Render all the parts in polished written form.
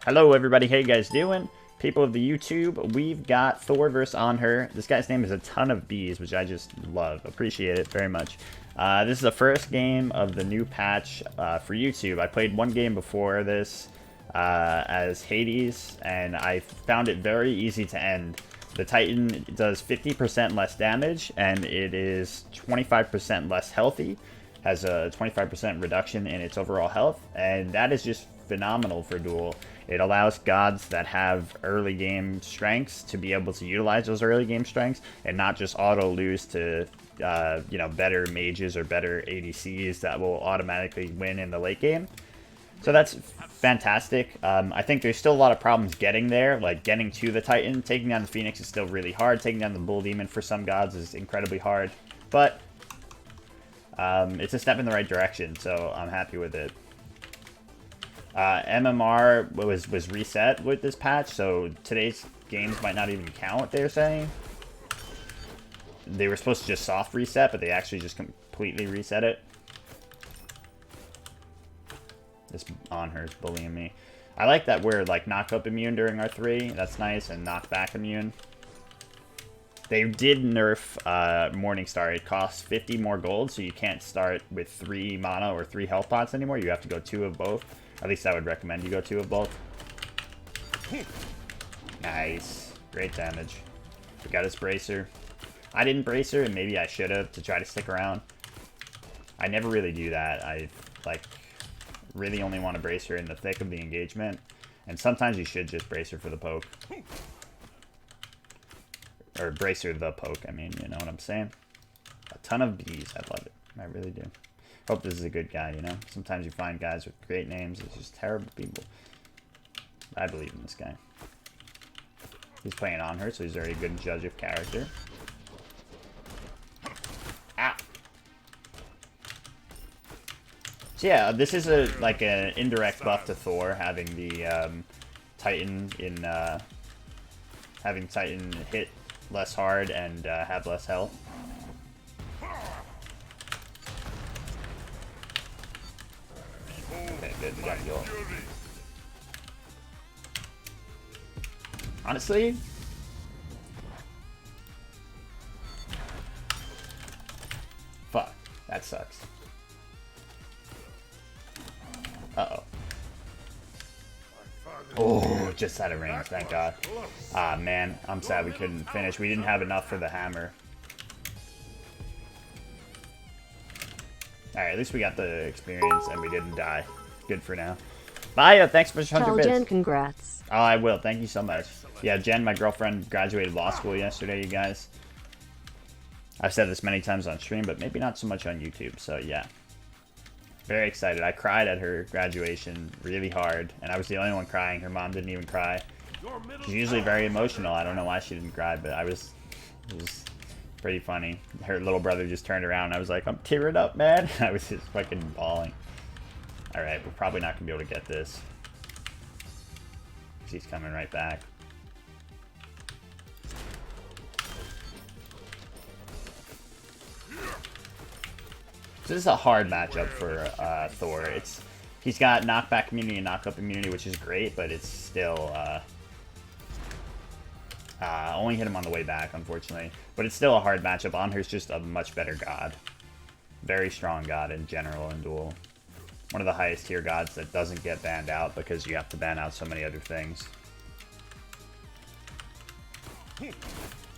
Hello everybody, how you guys doing? People of the YouTube, we've got Thor versus Anhur. This guy's name is a ton of bees, which I just love. Appreciate it very much. This is the first game of the new patch for YouTube. I played one game before this as Hades, and I found it very easy to end. The Titan does 50% less damage, and it is 25% less healthy. Has a 25% reduction in its overall health, and that is just phenomenal for Duel. It allows gods that have early game strengths to be able to utilize those early game strengths and not just auto lose to better mages or better ADCs that will automatically win in the late game. So that's fantastic. I think there's still a lot of problems getting there, like getting to the Titan. Taking down the Phoenix is still really hard. Taking down the Bull Demon for some gods is incredibly hard, but it's a step in the right direction, so I'm happy with it. MMR was reset with this patch, so today's games might not even count, they're saying. They were supposed to just soft reset, but they actually just completely reset it. This Anhur's bullying me. I like that we're like knock-up immune during our 3. That's nice, and knock-back immune. They did nerf Morningstar. It costs 50 more gold, so you can't start with 3 mana or 3 health pots anymore. You have to go 2 of both. At least I would recommend you go 2 of both. Nice. Great damage. We got his bracer. I didn't bracer, and maybe I should have to try to stick around. I never really do that. I really only want to bracer in the thick of the engagement. And sometimes you should just bracer for the poke. Or bracer the poke, I mean, you know what I'm saying? A ton of bees. I love it. I really do. Hope this is a good guy, you know? Sometimes you find guys with great names. It's just terrible people. I believe in this guy. He's playing Anhur, so he's a very good judge of character. Ah! So yeah, this is like an indirect buff to Thor, having the Titan in... having Titan hit less hard and have less health. Okay, good. We got Duel. Honestly, fuck, that sucks. Uh-oh. Oh, just out of range, thank God. Ah, man, I'm sad we couldn't finish. We didn't have enough for the hammer. Alright, at least we got the experience and we didn't die. Good for now. Maya, thanks for 100 bits. Tell Jen congrats. Oh, I will. Thank you so much. Yeah, Jen, my girlfriend, graduated law school yesterday, you guys. I've said this many times on stream, but maybe not so much on YouTube, so yeah. Very excited. I cried at her graduation really hard, and I was the only one crying. Her mom didn't even cry. She's usually very emotional. I don't know why she didn't cry, but it was pretty funny. Her little brother just turned around, and I was like, I'm tearing up, man. I was just fucking bawling. Alright, we're probably not going to be able to get this. He's coming right back. This is a hard matchup for Thor. He's got knockback immunity and knock-up immunity, which is great, but it's still only hit him on the way back, unfortunately. But it's still a hard matchup. Anhur's just a much better god. Very strong god in general in Duel. One of the highest tier gods that doesn't get banned out because you have to ban out so many other things.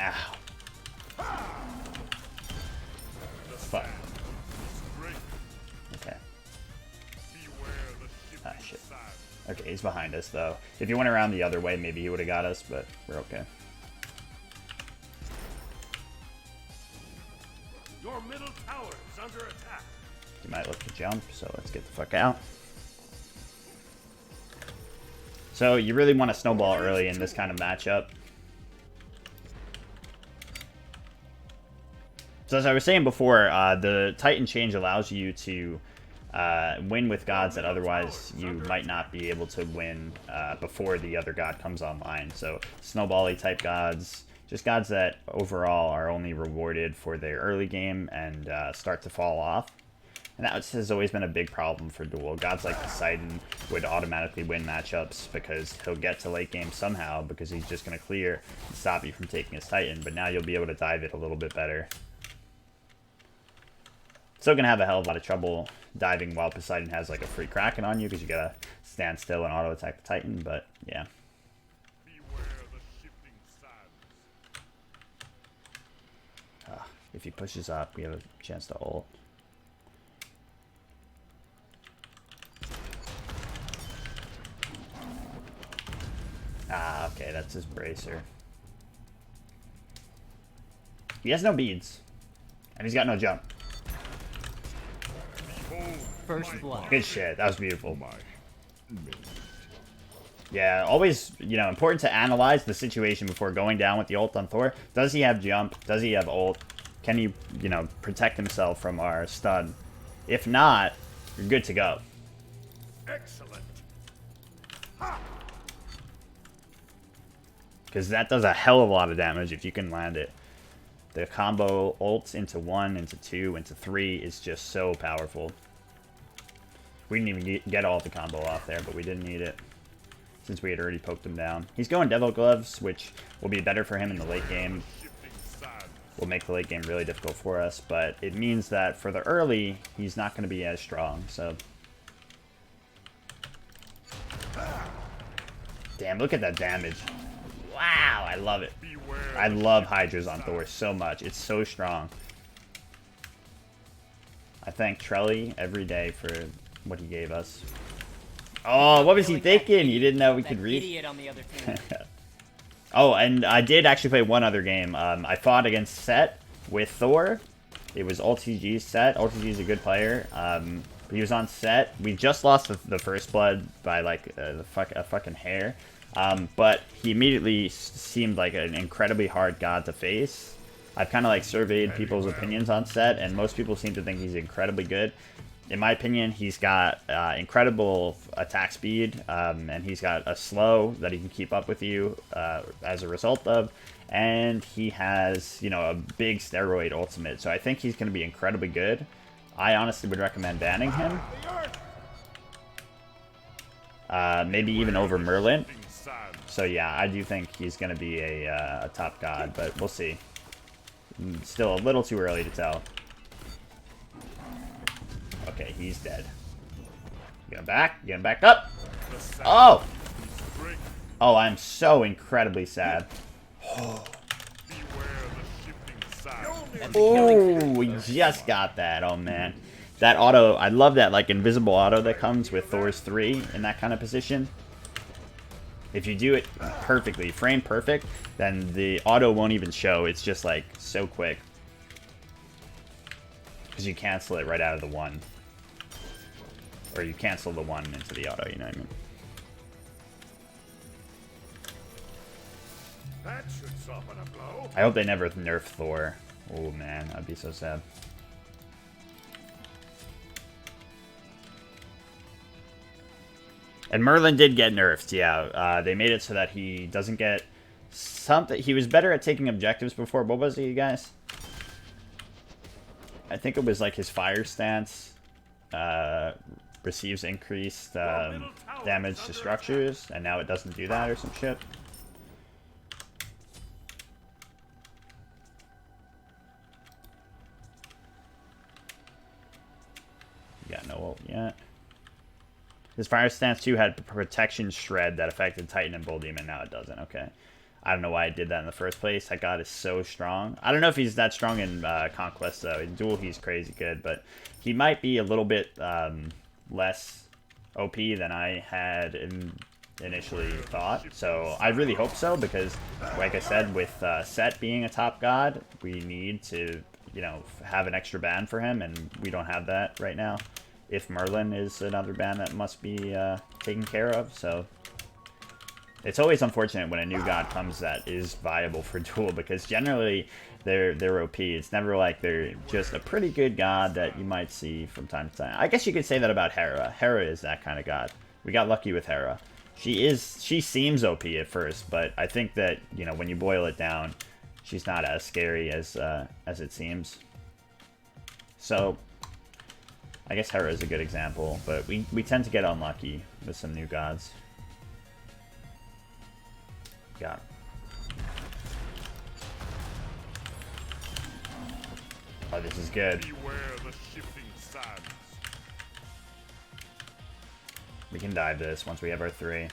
Ow. Fuck. Okay. Ah, shit. Okay, he's behind us, though. If he went around the other way, maybe he would have got us, but we're okay. Your middle tower is under attack. He might look to jump, so let's get the fuck out. So you really want to snowball early in this kind of matchup. So as I was saying before, the Titan change allows you to win with gods that otherwise you might not be able to win before the other god comes online. So snowball-y type gods, just gods that overall are only rewarded for their early game and start to fall off. And that has always been a big problem for Duel. Gods like Poseidon would automatically win matchups because he'll get to late game somehow because he's just going to clear and stop you from taking his Titan. But now you'll be able to dive it a little bit better. Still going to have a hell of a lot of trouble diving while Poseidon has like a free Kraken on you because you got to stand still and auto attack the Titan. But yeah. If he pushes up, we have a chance to ult. Ah, okay, that's his bracer. He has no beads. And he's got no jump. First blood. Good shit. That was beautiful. Yeah, always, you know, important to analyze the situation before going down with the ult on Thor. Does he have jump? Does he have ult? Can he, you know, protect himself from our stun? If not, you're good to go. Excellent. Because that does a hell of a lot of damage if you can land it. The combo ult into 1, into 2, into 3 is just so powerful. We didn't even get all the combo off there, but we didn't need it. Since we had already poked him down. He's going Devil Gloves, which will be better for him in the late game. Will make the late game really difficult for us, but it means that for the early, he's not going to be as strong, so... Damn, look at that damage. Wow, I love it. I love Hydras on Thor so much. It's so strong. I thank Trelly every day for what he gave us. Oh, what was he thinking? You didn't know we could read? Idiot on the other team. Oh, and I did actually play one other game. I fought against Set with Thor. It was UltiG's Set. UltiG's a good player. He was on Set. We just lost the first blood by like a fucking hair. But he immediately seemed like an incredibly hard god to face. I've kind of like surveyed people's opinions on Set, and most people seem to think he's incredibly good. In my opinion, he's got incredible attack speed, and he's got a slow that he can keep up with you as a result of, and he has, you know, a big steroid ultimate, so I think he's going to be incredibly good. I honestly would recommend banning him. Maybe even over Merlin. So yeah, I do think he's going to be a top god, but we'll see. Still a little too early to tell. Okay, he's dead. Get him back. Get him back up. Oh! Oh, I'm so incredibly sad. Oh, we just got that. Oh, man. That auto, I love that, like, invisible auto that comes with Thor's 3 in that kind of position. If you do it perfectly, frame perfect, then the auto won't even show. It's just, like, so quick. Because you cancel it right out of the 1. Or you cancel the 1 into the auto, you know what I mean? That should soften a blow. I hope they never nerf Thor. Oh man, I'd be so sad. And Merlin did get nerfed, yeah. They made it so that he doesn't get something. He was better at taking objectives before. What was it, you guys? I think it was like his fire stance. Receives increased damage to structures, and now it doesn't do that or some shit. You got no ult yet. His fire stance too had protection shred that affected Titan and Bull Demon. Now it doesn't. Okay. I don't know why I did that in the first place. That god is so strong. I don't know if he's that strong in Conquest though. In Duel he's crazy good, but he might be a little bit less OP than I had initially thought. So I really hope so, because like I said, with Set being a top god, we need to, you know, have an extra ban for him, and we don't have that right now. If Merlin is another ban that must be taken care of, so it's always unfortunate when a new god comes that is viable for Duel, because generally they're OP. It's never like they're just a pretty good god that you might see from time to time. I guess you could say that about Hera. Hera is that kind of god. We got lucky with Hera. She seems OP at first, but I think that, you know, when you boil it down, she's not as scary as it seems. So I guess Hera is a good example, but we tend to get unlucky with some new gods. Got. Oh, this is good. Beware the shifting sands. We can dive this once we have our 3.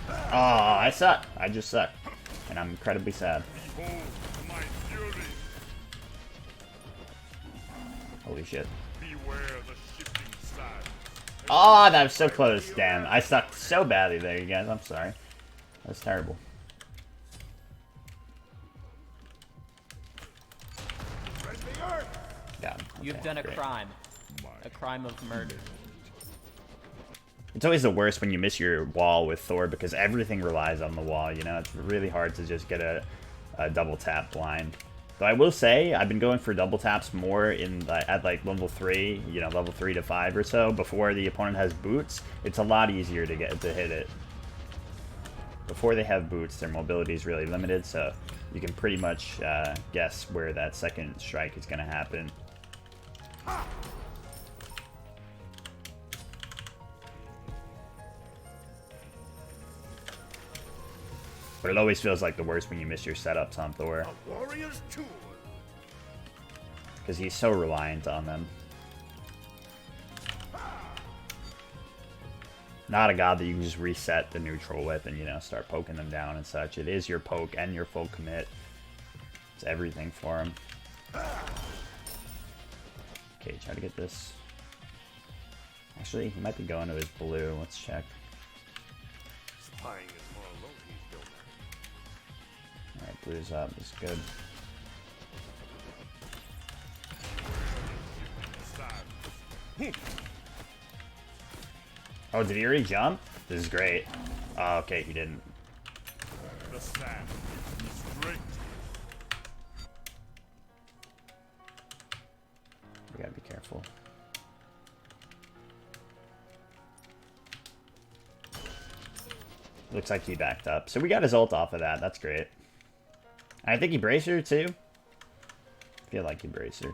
Oh, I suck. I just suck. And I'm incredibly sad. Behold my fury. Holy shit. Beware the shifting sands. Oh, that was so close. Damn, I sucked so badly there, you guys. I'm sorry. That was terrible. Got him. You've Okay, done a great. crime. A crime of murder. It's always the worst when you miss your wall with Thor because everything relies on the wall, you know? It's really hard to just get a double tap blind. Though I will say, I've been going for double taps more at like level 3, you know, level 3 to 5 or so, before the opponent has boots. It's a lot easier to hit it. Before they have boots, their mobility is really limited, so you can pretty much guess where that second strike is going to happen. But it always feels like the worst when you miss your setups on Thor. A warrior's tool. Because he's so reliant on them. Not a god that you can just reset the neutral with and, you know, start poking them down and such. It is your poke and your full commit. It's everything for him. Okay, try to get this. Actually, he might be going to his blue. Let's check. Spying is more alone he's built. Alright, blue's up. It's good. Oh, did he already jump? This is great. Oh, okay, he didn't. The sand is straight. We gotta be careful. Looks like he backed up. So we got his ult off of that. That's great. And I think he bracer too. I feel like he bracer.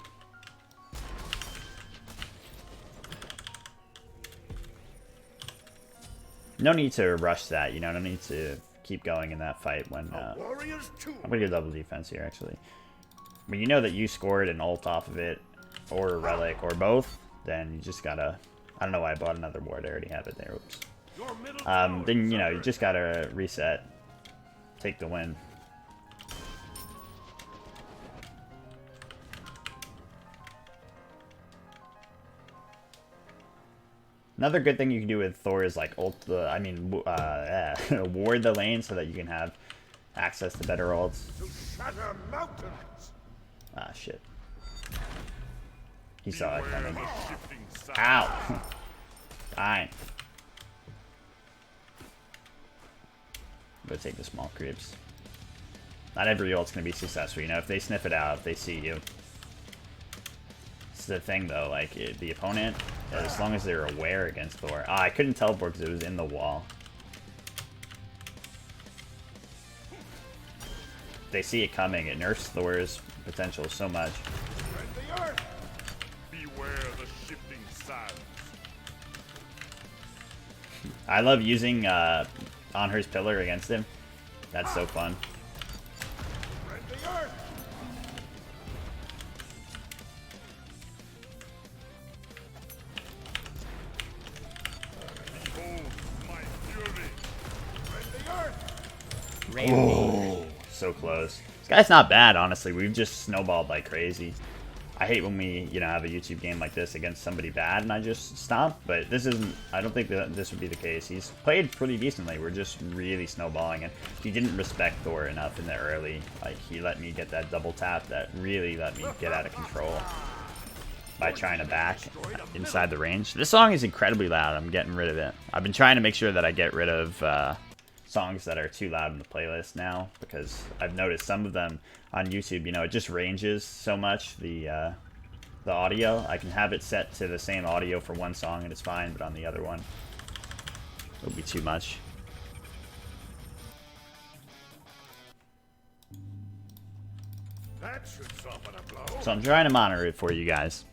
No need to rush that, you know. No need to keep going in that fight when. Warrior's tool. I'm gonna do double defense here, actually. When you know that you scored an ult off of it, or a relic, or both, then you just gotta. I don't know why I bought another ward. I already have it there. Oops. Your middle tower Then you is know under you just gotta reset, take the win. Another good thing you can do with Thor is like ward the lane so that you can have access to better ults. to shatter mountains. Ah, shit. He saw it Beware coming. the shifting sands. Ow! Fine. Go take the small creeps. Not every ult's gonna be successful, you know, if they sniff it out, if they see you. It's the thing though, like, the opponent, as long as they're aware against Thor. Ah, I couldn't teleport because it was in the wall. If they see it coming, it nerfs Thor's potential so much. Spread the earth. Beware the shifting sands. I love using Anhur's pillar against him. That's so fun. Spread the earth. Behold my fury. Spread the earth. Rampage. So close. This guy's not bad, honestly. We've just snowballed like crazy. I hate when we, you know, have a YouTube game like this against somebody bad and I just stomp, but this isn't, I don't think that this would be the case. He's played pretty decently. We're just really snowballing, and he didn't respect Thor enough in the early. Like, he let me get that double tap that really let me get out of control by trying to back inside the range. This song is incredibly loud. I'm getting rid of it. I've been trying to make sure that I get rid of songs that are too loud in the playlist now, because I've noticed some of them on YouTube, you know, it just ranges so much, the audio. I can have it set to the same audio for one song and it's fine, but on the other one, it'll be too much. That should soften a blow. So I'm trying to monitor it for you guys.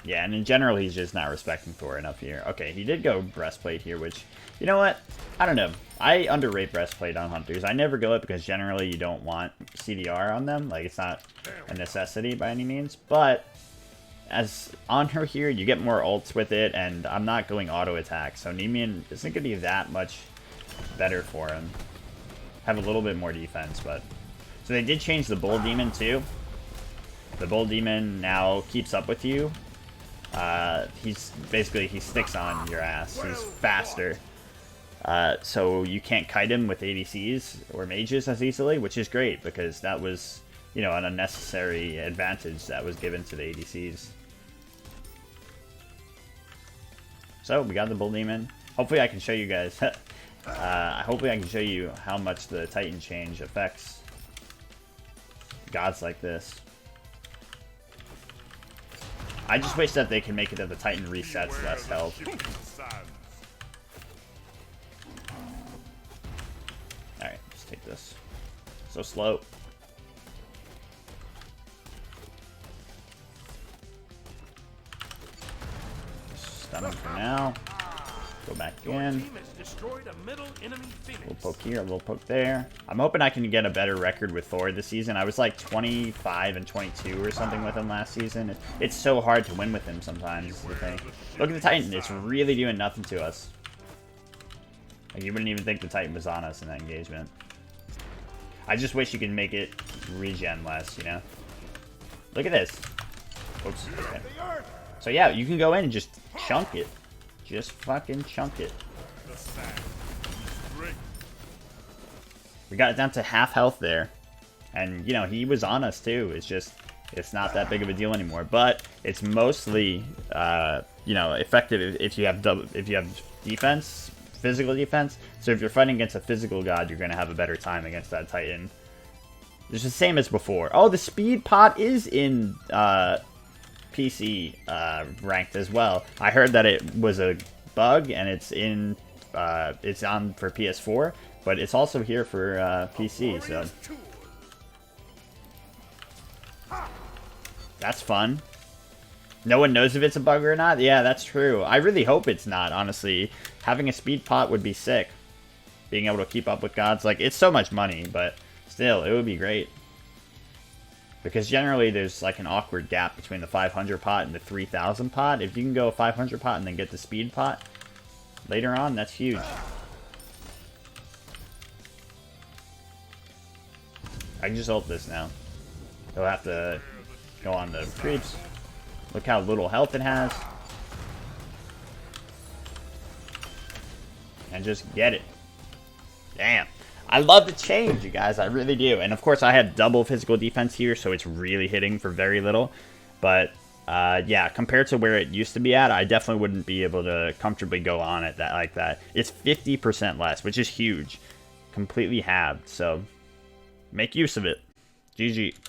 Yeah, and in general, he's just not respecting Thor enough here. Okay, he did go breastplate here, which, you know what? I don't know. I underrate breastplate on hunters. I never go it because generally you don't want CDR on them. Like, it's not a necessity by any means. But as Anhur here, you get more ults with it, and I'm not going auto attack. So Nemean isn't going to be that much better for him. Have a little bit more defense, but... So they did change the Bull Demon, too. The Bull Demon now keeps up with you. He's basically, he sticks on your ass. He's faster. So you can't kite him with ADCs or mages as easily, which is great because that was, you know, an unnecessary advantage that was given to the ADCs. So we got the Bull Demon. Hopefully I can show you guys. Hopefully I can show you how much the Titan change affects gods like this. I just wish that they can make it that the Titan resets less health. Alright, let's take this. So slow. Stun him for now. Go back in. Little poke here, a little poke there. I'm hoping I can get a better record with Thor this season. I was like 25 and 22 or something with him last season. It's so hard to win with him sometimes, is the thing. Look at the Titan. It's really doing nothing to us. Like, you wouldn't even think the Titan was on us in that engagement. I just wish you could make it regen less, you know? Look at this. Oops. Okay. So yeah, you can go in and just chunk it. Just fucking chunk it. We got it down to half health there. And, you know, he was on us too. It's just, it's not that big of a deal anymore. But it's mostly, you know, effective if you have defense, physical defense. So if you're fighting against a physical god, you're going to have a better time against that Titan. It's the same as before. Oh, the speed pot is in PC ranked as well. I heard that it was a bug and it's in it's on for PS4, but it's also here for PC, so that's fun. No one knows if it's a bug or not. Yeah, that's true. I really hope it's not, honestly. Having a speed pot would be sick. Being able to keep up with gods, like, it's so much money, but still, it would be great. Because generally there's like an awkward gap between the 500 pot and the 3000 pot. If you can go a 500 pot and then get the speed pot later on, that's huge. I can just ult this now. He'll have to go on the creeps. Look how little health it has. And just get it. Damn. I love the change, you guys. I really do. And of course, I had double physical defense here, so it's really hitting for very little. But yeah, compared to where it used to be at, I definitely wouldn't be able to comfortably go on it like that. It's 50% less, which is huge. Completely halved. So make use of it. GG.